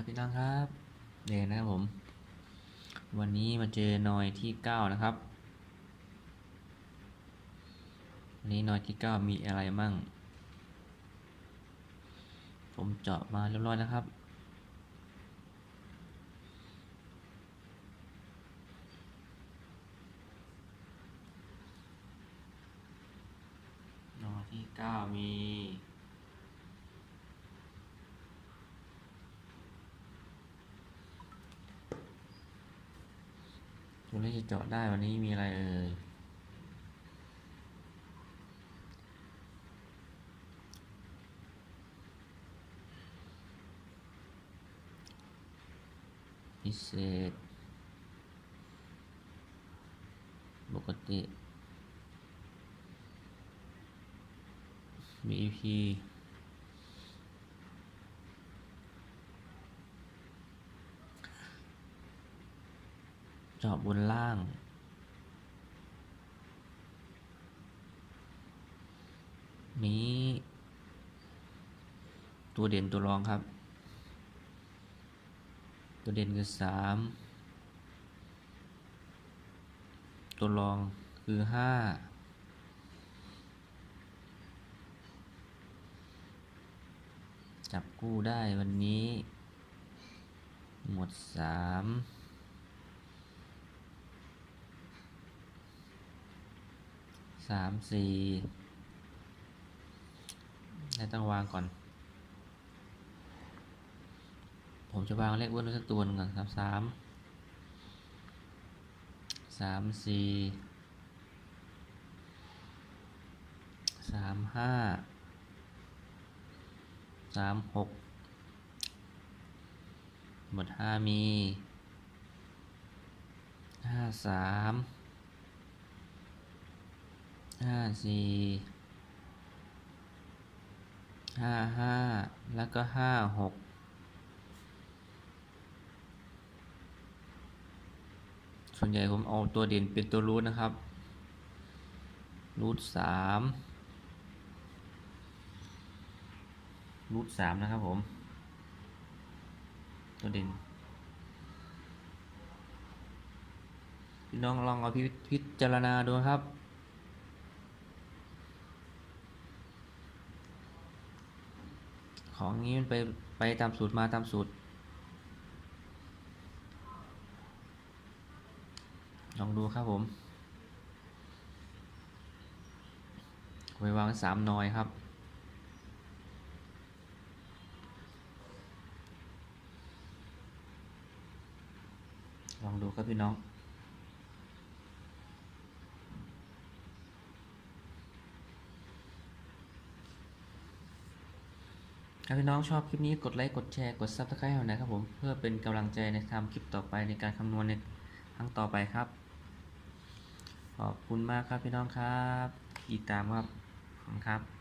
ครับพี่น้องครับเดนนะครับผมวันนี้มาเจอนอยที่9นะครับวันนี้นอยที่9มีอะไรมั่งผมเจาะมาเรียบร้อยนะครับนอยที่9มีตัวเลขที่เจาะได้วันนี้มีอะไรเอ่ยพิเศษปกติ VIP เจาะบนล่างนี้ตัวเด่นตัวรองครับตัวเด่นคือ3ตัวรองคือ5จับคู่ได้วันนี้หมด3 4ให้ต้องวางก่อนผมจะวางเลขอ้วนไว้สักตัวหนึ่งก่อนครับ3 4 3 5 3 6หมด5มี53 54 55แล้วก็56ส่วนใหญ่ผมเอาตัวเด่นเป็นตัวรูทนะครับรูท 3นะครับผมตัวเด่นพี่น้องลองเอาพิจารณาดูครับของนี้มันไปตามสูตรมาตามสูตรลองดูครับผมไว้วาง3นอยครับลองดูครับพี่น้องถ้าพี่น้องชอบคลิปนี้กดไลค์กดแชร์กด Subscribe ให้หน่อยครับผมเพื่อเป็นกำลังใจในทำคลิปต่อไปในการคำนวณในครั้งต่อไปครับขอบคุณมากครับพี่น้องครับติดตามครับขอบคุณครับ